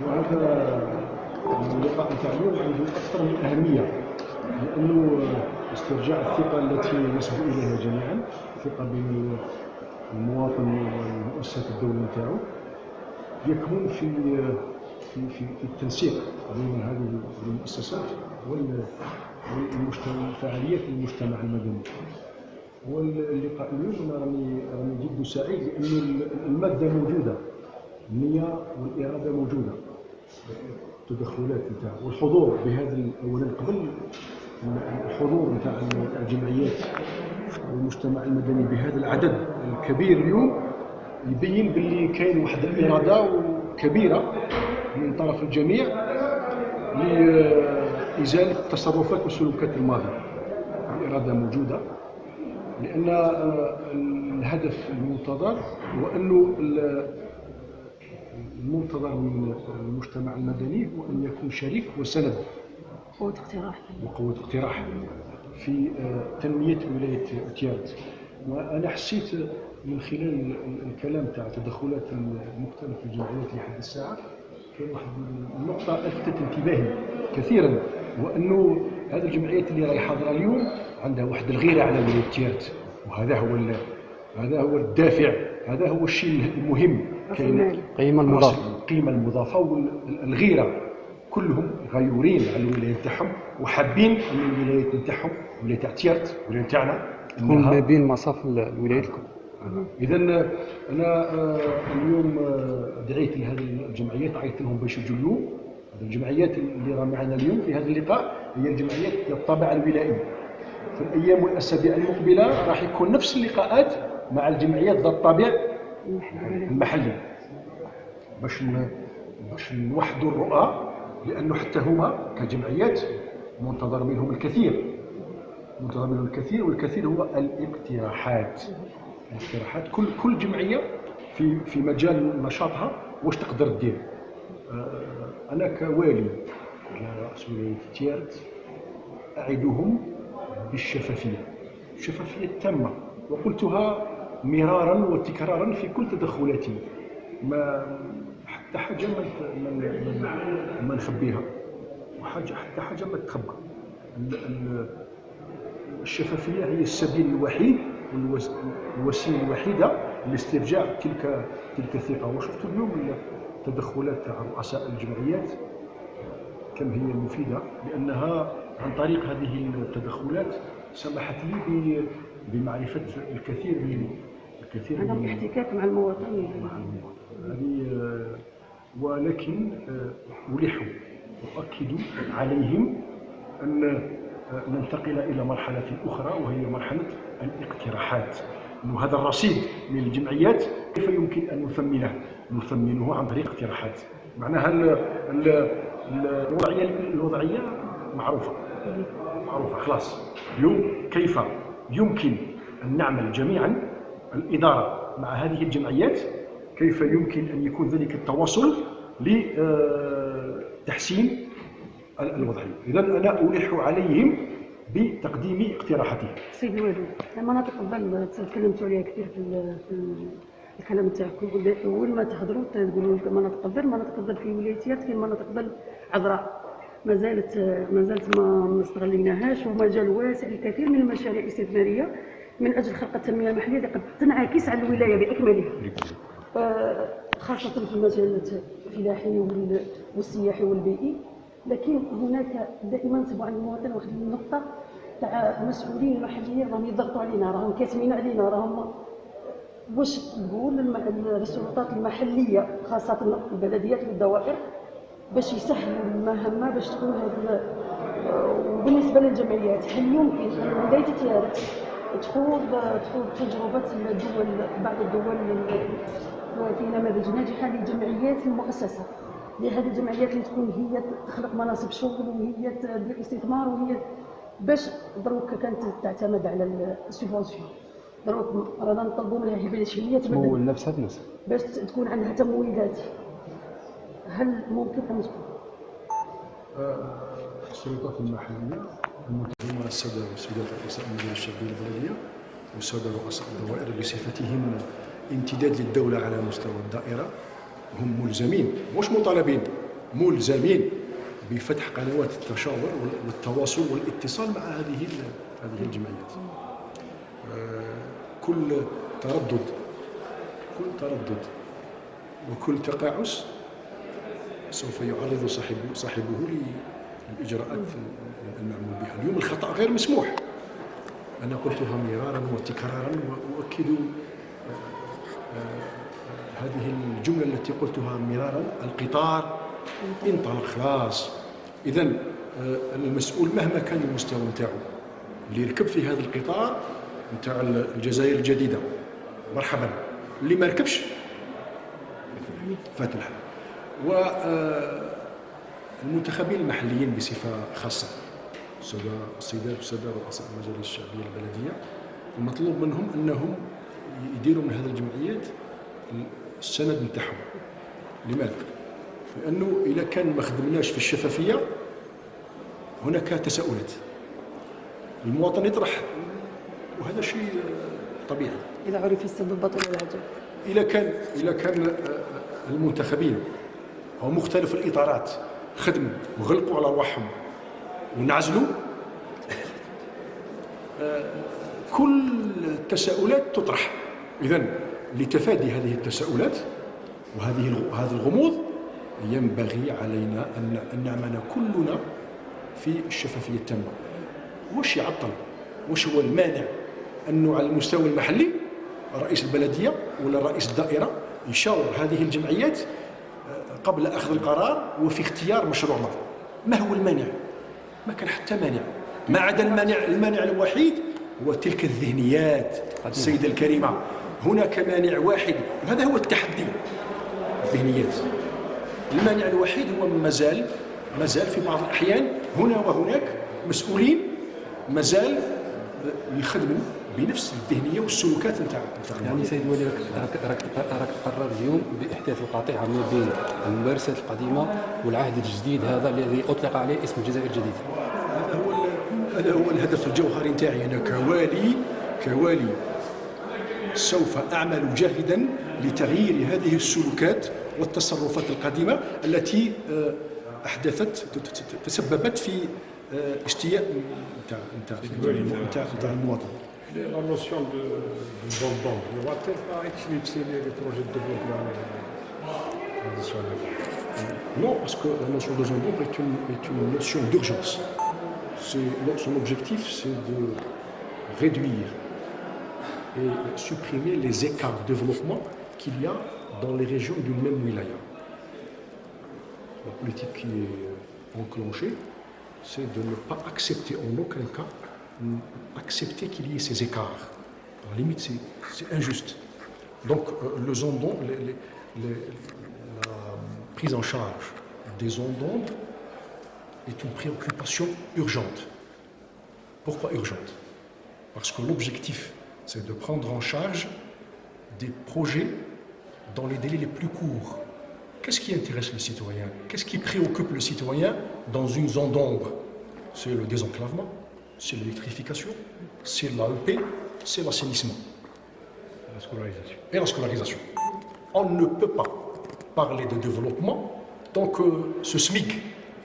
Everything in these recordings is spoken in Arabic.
وهذا اللقاء نتاع اليوم عنده اكثر من اهميه، لانه استرجاع الثقه التي نسعى اليها جميعا، الثقه بين المواطن ومؤسسات الدوله نتاعو، يكمن في التنسيق بين هذه المؤسسات والفعاليات المجتمع المدني. واللقاء اليوم راني جد سعيد لأن المادة موجودة، النية والإرادة موجودة، التدخلات نتاع والحضور بهذا. أولا قبل الحضور نتاع الجمعيات والمجتمع المدني بهذا العدد الكبير اليوم يبين باللي كاين واحد الإرادة كبيرة من طرف الجميع لإزالة التصرفات والسلوكات الماضية. الإرادة موجودة، لأن الهدف المنتظر هو أنه المنتظر من المجتمع المدني هو أن يكون شريك وسند وقوة اقتراح في تنمية ولاية تيارت. وأنا حسيت من خلال الكلام تاع تدخلات مختلف الجمعيات لحد الساعة كاين واحد النقطة لفتت انتباهي كثيرا، وأنه هذه الجمعيات اللي راهي حاضرة اليوم عندها واحد الغيرة على ولاية تيارت، وهذا هو الدافع، هذا هو الشيء المهم. كاين القيمة المضافة والغيرة، كلهم غيورين على الولاية نتاعهم وحابين أن الولايات نتاعهم ولاية تاع تيارت ولاية نتاعنا تكون ما بين مصاف الولايات الكل. إذا أنا اليوم دعيت لهذه الجمعيات، عيطت لهم باش يجوا اليوم. هذه الجمعيات اللي راه معنا اليوم في هذا اللقاء هي الجمعيات الطابع الولائي. في الأيام والأسابيع المقبلة راح يكون نفس اللقاءات مع الجمعيات ذات الطابع المحلي باش نوحدوا الرؤى، لأنه حتى هما كجمعيات منتظر منهم الكثير، والكثير هو الاقتراحات. كل جمعية في مجال نشاطها واش تقدر دير. أنا كوالي على رأس ولاية تيارت أعدهم بالشفافية، الشفافية التامة، وقلتها مرارا وتكرارا في كل تدخلاتي. ما حتى حاجة ما نخبيها، حتى حاجة ما تخبى. الشفافية هي السبيل الوحيد والوسيلة الوحيدة لاسترجاع تلك الثقة. وشفت اليوم التدخلات تاع رؤساء الجمعيات كم هي مفيدة، لأنها عن طريق هذه التدخلات سمحت لي بمعرفة الكثير من الاحتكاك مع المواطنين. ولكن ألح وأؤكد عليهم أن ننتقل إلى مرحلة أخرى، وهي مرحلة الاقتراحات. إنه هذا الرصيد من الجمعيات كيف يمكن أن نثمنه عن طريق اقتراحات. معناها الوضعية معروفة خلاص. اليوم كيف يمكن أن نعمل جميعا الإدارة مع هذه الجمعيات، كيف يمكن أن يكون ذلك التواصل لتحسين الوضعية. إذا أنا ألح عليهم بتقديم اقتراحاتهم. سيدي الوالي، المناطق الظل تكلمتوا عليها كثير في الكلام تاعكم. اول ما تهضروا تقولوا مناطق الظل في ولاية تيارت كاين مناطق ظل عذراء ما زالت ما استغليناهاش، ومجال واسع الكثير من المشاريع الاستثماريه من اجل خلق التنميه المحليه اللي قد تنعكس على الولايه باكملها، خاصه في المجال الفلاحي والسياحي والبيئي. لكن هناك دائما تبع عند المواطن واحد النقطه تاع المسؤولين المحليين راهم يضغطوا علينا، راهم كاتمين علينا، راهم واش تقول السلطات المحليه خاصه البلديات والدوائر باش يسهلوا المهمه باش تكون هذا. وبالنسبه للجمعيات، هل يمكن ان ولايه تيارت تخوض تجربه بعض الدول في نماذج ناجحه للجمعيات المؤسسه، لهذه الجمعيات اللي تكون هي تخلق مناصب شغل وهي تدير استثمار، وهي باش دروك كانت تعتمد على السيفونسيون، دروك رانا نطلبوا منها هبات هي تمول نفسها بنفسها باش تكون عندها تمويلات. هل ممكن ان تكون السلطات المحليه المنتظمه الساده والسيدات رؤساء المجالس الشعبيه البلديه والساده رؤساء الدوائر بصفتهم امتداد للدوله على مستوى الدائره، هم ملزمين مش مطالبين ملزمين بفتح قنوات التشاور والتواصل والاتصال مع هذه الجمعيات. كل تردد وكل تقاعس سوف يعرض صاحبه للإجراءات المعمول بها. اليوم الخطأ غير مسموح، أنا قلتها مرارا وتكرارا وأؤكد هذه الجملة التي قلتها مرارا: القطار انطلق خلاص. إذن المسؤول مهما كان المستوى نتاعو اللي يركب في هذا القطار نتاع الجزائر الجديدة مرحبا، اللي ما ركبش فات الحال. والمنتخبين المحليين بصفة خاصة، السيدات والسادة رؤساء المجالس الشعبية البلدية، المطلوب منهم أنهم يديروا من هذه الجمعيات السند نتاعهم. لماذا؟ لأنه إذا كان ما خدمناش في الشفافية هناك تساؤلات، المواطن يطرح، وهذا شيء طبيعي. إذا عرف السبب بطل العجب. إذا كان المنتخبين أو مختلف الإطارات خدموا وغلقوا على أرواحهم ونعزلوا، كل التساؤلات تطرح. إذن لتفادي هذه التساؤلات وهذا الغموض ينبغي علينا أن نعمل كلنا في الشفافية التامة. وش يعطل؟ وش هو المانع أنه على المستوى المحلي رئيس البلدية ولا رئيس الدائرة يشاور هذه الجمعيات قبل أخذ القرار وفي اختيار مشروعنا؟ ما هو المانع؟ ما كان حتى مانع، ما عدا المانع الوحيد هو تلك الذهنيات. السيدة الكريمة، هناك مانع واحد وهذا هو التحدي، الذهنيات. المانع الوحيد هو مازال في بعض الأحيان هنا وهناك مسؤولين مازال يخدموا بنفس الذهنية والسلوكات نتاع يعني سيد الولي راك تقرر اليوم بإحداث القطيعة ما بين الممارسات القديمة والعهد الجديد هذا الذي أطلق عليه اسم الجزائر الجديدة. هذا هو الهدف الجوهري نتاعي. أنا كوالي سوف أعمل جاهدا لتغيير هذه السلوكات والتصرفات القديمة التي تسببت في اشتياق نتاع المواطن. La notion de zone d'ombre, ne va-t-elle pas éclipser les projets de développement traditionnels? Non, parce que la notion de zone d'ombre est une notion d'urgence. Son objectif, c'est de réduire et supprimer les écarts de développement qu'il y a dans les régions d'une même wilaya. La politique qui est enclenchée, c'est de ne pas accepter en aucun cas qu'il y ait ces écarts. À la limite, c'est injuste. Donc, la prise en charge des zones d'ombre est une préoccupation urgente. Pourquoi urgente? Parce que l'objectif, c'est de prendre en charge des projets dans les délais les plus courts. Qu'est-ce qui intéresse le citoyen? Qu'est-ce qui préoccupe le citoyen dans une zone d'ombre? C'est le désenclavement, c'est l'électrification, c'est l'AEP, c'est l'assainissement. Et la scolarisation. On ne peut pas parler de développement tant que ce SMIC,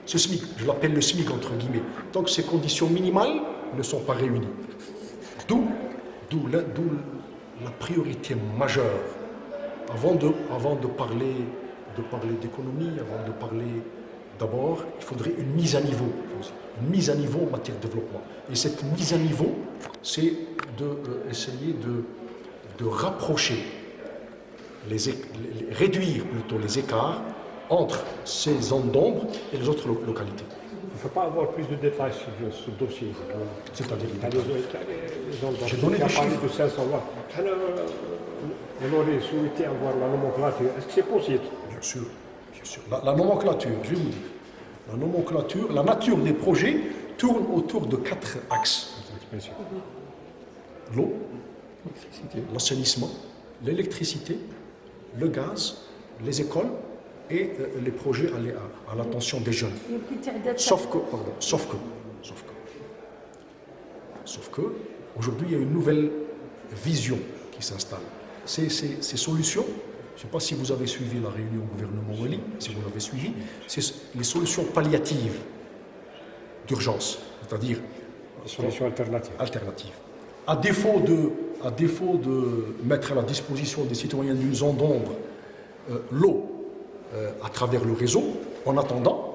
je l'appelle le SMIC entre guillemets, tant que ces conditions minimales ne sont pas réunies. D'où la priorité majeure, avant de parler d'économie, avant de parler d'abord, il faudrait une mise à niveau. Une mise à niveau en matière de développement. Et cette mise à niveau, c'est d'essayer de rapprocher, réduire plutôt les écarts entre ces zones d'ombre et les autres localités. Il ne faut pas avoir plus de détails sur ce dossier. C'est-à-dire j'ai donné des chiffres de 500 watts. On aurait souhaité avoir la nomenclature. Est-ce que c'est possible? Bien sûr. La nomenclature, je vais vous dire. La nomenclature, la nature des projets tourne autour de 4 axes. L'eau, l'assainissement, l'électricité, le gaz, les écoles et les projets à l'attention des jeunes. Sauf que, aujourd'hui, il y a une nouvelle vision qui s'installe. Ces solutions je ne sais pas si vous avez suivi la réunion au gouvernement Wali, si vous l'avez suivi, c'est les solutions palliatives d'urgence, c'est-à-dire des solutions alternatives. À défaut de mettre à la disposition des citoyens d'une zone d'ombre l'eau à travers le réseau, en attendant,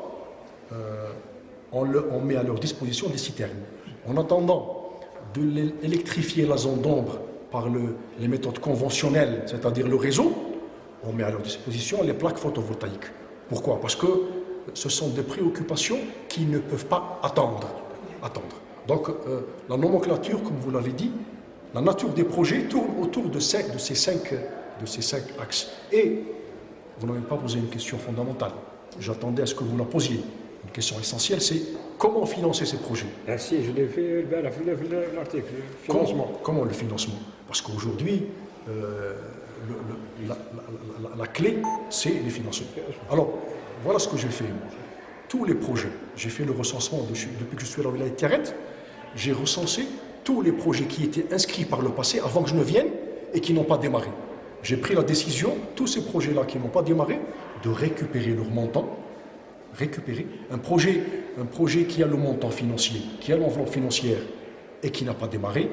on met à leur disposition des citernes. En attendant de électrifier la zone d'ombre par les méthodes conventionnelles, c'est-à-dire le réseau, on met à leur disposition les plaques photovoltaïques. Pourquoi? Parce que ce sont des préoccupations qui ne peuvent pas attendre. Donc, la nomenclature, comme vous l'avez dit, la nature des projets tourne autour de ces cinq axes. Et vous n'avez pas posé une question fondamentale. J'attendais à ce que vous la posiez. Une question essentielle, c'est comment financer ces projets? Si, je l'ai fait l'article, financement. Comment le financement? Parce qu'aujourd'hui, la clé, c'est les financements. Alors, voilà ce que j'ai fait. Tous les projets, j'ai fait le recensement depuis que je suis à la Wilaya de Tiaret, j'ai recensé tous les projets qui étaient inscrits par le passé avant que je ne vienne et qui n'ont pas démarré. J'ai pris la décision, tous ces projets-là qui n'ont pas démarré, de récupérer leur montant, récupérer un projet qui a le montant financier, qui a l'enveloppe financière et qui n'a pas démarré.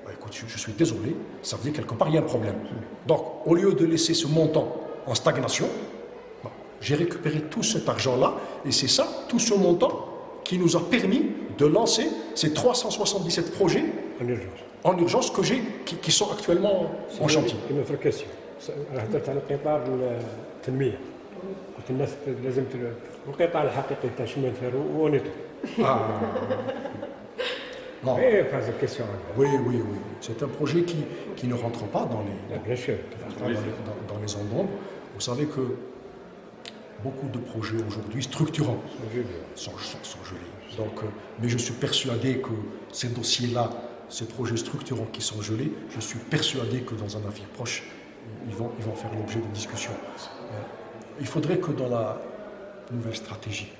Bah, écoute, je suis désolé, ça veut dire quelque part il y a un problème. Donc, au lieu de laisser ce montant en stagnation, j'ai récupéré tout cet argent-là, et c'est ça, tout ce montant, qui nous a permis de lancer ces 377 projets en urgence qui sont actuellement en chantier. Une autre question. هضرت على قطاع التنمية. قلت الناس لازم القطاع الحقيقي تاع شمال فارو هو نيتو. Non. Pas de question. Oui. C'est un projet qui ne rentre pas dans les zones d'ombre. Vous savez que beaucoup de projets aujourd'hui structurants sont gelés. Donc, mais je suis persuadé que ces dossiers-là, ces projets structurants qui sont gelés, je suis persuadé que dans un avenir proche, ils vont faire l'objet de discussions. Il faudrait que dans la nouvelle stratégie,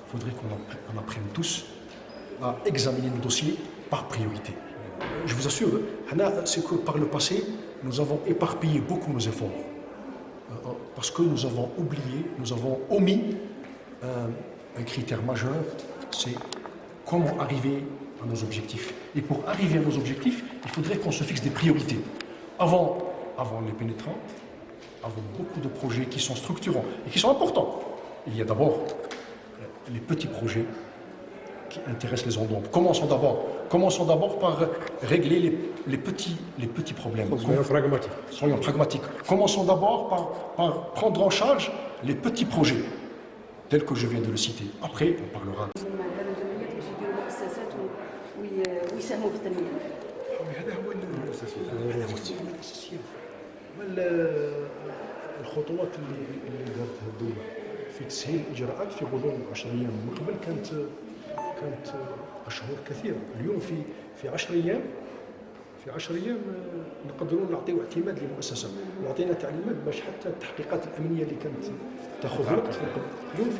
il faudrait qu'on apprenne tous à examiner nos dossiers par priorité. Je vous assure, c'est que par le passé, nous avons éparpillé beaucoup nos efforts. Parce que nous avons oublié, nous avons omis un critère majeur, c'est comment arriver à nos objectifs. Et pour arriver à nos objectifs, il faudrait qu'on se fixe des priorités. Avant les pénétrants, avant beaucoup de projets qui sont structurants et qui sont importants. Il y a d'abord les petits projets qui intéressent les zones d'ombre. Commençons d'abord par régler les petits problèmes. Soyons pragmatiques. Commençons d'abord par prendre en charge les petits projets, tels que je viens de le citer. Après, on parlera. ويساهموا في التنميه. هذا هو الاساسي. الخطوات اللي دارتها الدوله في تسهيل الاجراءات في غضون 10 ايام، من قبل كانت اشهر كثيره. اليوم في 10 ايام نقدروا نعطيو اعتماد للمؤسسه، وعطينا تعليمات باش حتى التحقيقات الامنيه اللي كانت تاخذ وقت اليوم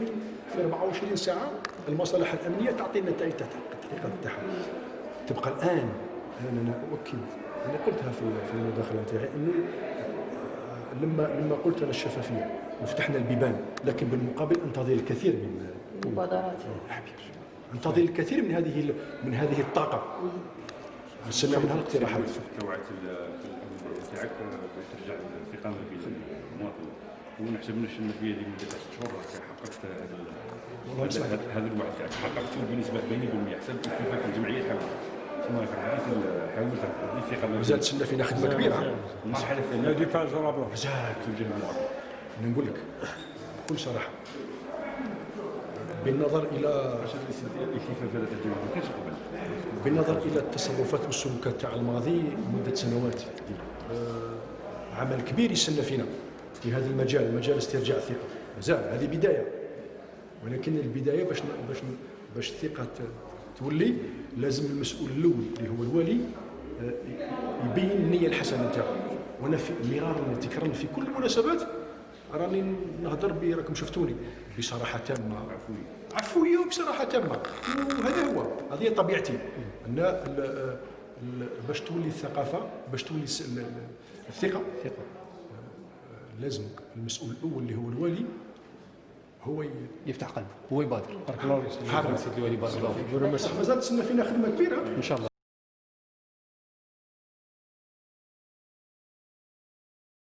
في 24 ساعه المصالح الامنيه تعطي النتائج تاع التحقيقات تاعها. تبقى الان انا اؤكد، انا قلتها في المداخله نتاعي، انه لما قلت انا الشفافيه وفتحنا البيبان، لكن بالمقابل انتظر الكثير من مبادرات، انتظر الكثير من هذه الطاقه. نستمع منها الاقتراحات. توعيه تاعك باش ترجع الثقه بين المواطن، وما نحسبناش ان في هذه المده 6 شهور حققت هذا الوعد تاعك، حققته بنسبه 80%. حسب كيف الجمعيات حاولت الثقه. مازال تسنى فينا خدمه كبيره. المرحله الثانيه لا ديفاع جرابه مازال توجه المواطن. نقول لك بكل صراحه، بالنظر الى التصرفات والسلوكات تاع الماضي مده سنوات، عمل كبير يستنى فينا في هذا المجال، مجال استرجاع الثقه. مازال هذه بدايه، ولكن البدايه باش الثقه تولي لازم المسؤول الاول اللي هو الوالي يبين النيه الحسنه تاعو. وانا في مرارا وتكرارا في كل المناسبات راني نهضر راكم شفتوني بصراحه تامه، عفويه وبصراحه تامه، وهذا هو، هذه طبيعتي. ان باش تولي الثقافه، باش تولي الثقه، لازم المسؤول الاول اللي هو الوالي هو يفتح قلبه، هو يبادر. بارك الله فيك. هذا سيدي الوالي بارك الله فيك. مازال تسنى فينا خدمه كبيره ان شاء الله.